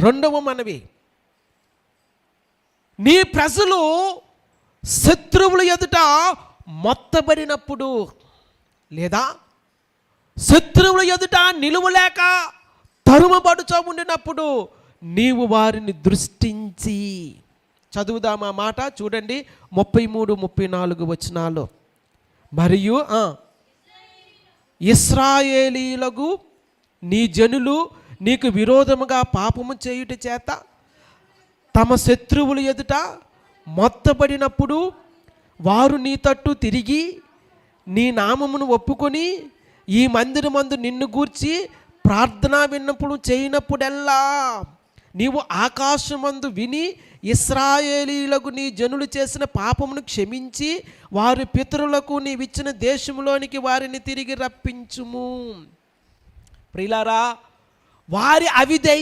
రెండవ మనవి, నీ ప్రజలు శత్రువుల ఎదుట మొత్తబడినప్పుడు లేదా శత్రువుల ఎదుట నిలువలేక తరుమబడుచూ ఉండినప్పుడు నీవు వారిని దృష్టించి, చదువుదామా మాట చూడండి 33-34 వచనాలు. మరియు ఇశ్రాయేలీయులకు నీ జనులు నీకు విరోధముగా పాపము చేయుట చేత తమ శత్రువుల ఎదుట మొత్తబడినప్పుడు వారు నీ తట్టు తిరిగి నీ నామమును ఒప్పుకొని ఈ మందిరమందు నిన్ను గూర్చి ప్రార్థనా విన్నప్పుడు చేయనప్పుడెల్లా నీవు ఆకాశమందు విని ఇశ్రాయేలీయులకు నీ జనులు చేసిన పాపమును క్షమించి వారి పితరులకు నీవిచ్చిన దేశంలోనికి వారిని తిరిగి రప్పించుము. ప్రియులారా, వారి అవిధేయ